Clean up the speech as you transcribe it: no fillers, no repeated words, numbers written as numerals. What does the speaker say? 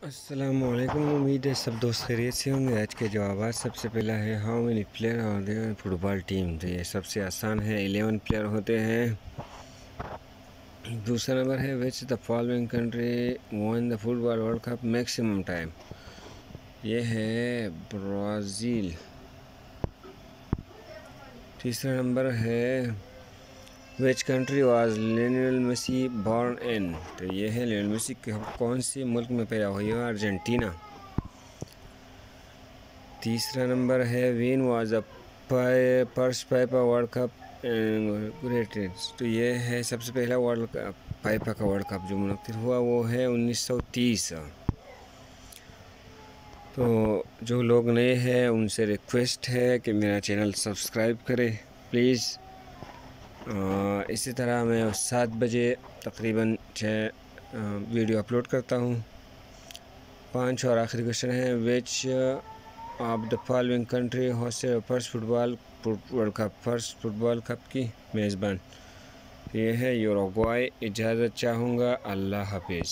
السلام علیکم، امید ہے سب دوست خیریت سے ہوں گے۔ آج کے جوابات سب سے پہلا ہے how many player are there in football team, تو یہ سب سے آسان ہے، 11 پلیئر ہوتے ہیں۔ دوسرا نمبر ہے which the following country won the football world cup maximum time, یہ ہے برازیل۔ تیسرا نمبر ہے which country was Lionel Messi born in, تو یہ ہے لیونل میسی کون سے ملک میں پیدا ہوئی ہے؟ ارجنٹینا۔ تیسرا نمبر ہے when was the first FIFA world cup inaugurated, تو یہ ہے سب سے پہلا ورلڈ کپ فائفا کا ورلڈ کپ جو منعقد ہوا وہ ہے 1930۔ تو جو لوگ نئے ہیں ان سے ریکویسٹ ہے کہ میرا چینل سبسکرائب کرے پلیز۔ اسی طرح میں 7 بجے تقریباً ویڈیو اپلوڈ کرتا ہوں۔ 5 اور آخری کوشچن ہے which of the following country hosted first football world cup, first football cup کی میزبان، یہ ہے یوروگوائے۔ اجازت چاہوں گا، اللہ حافظ۔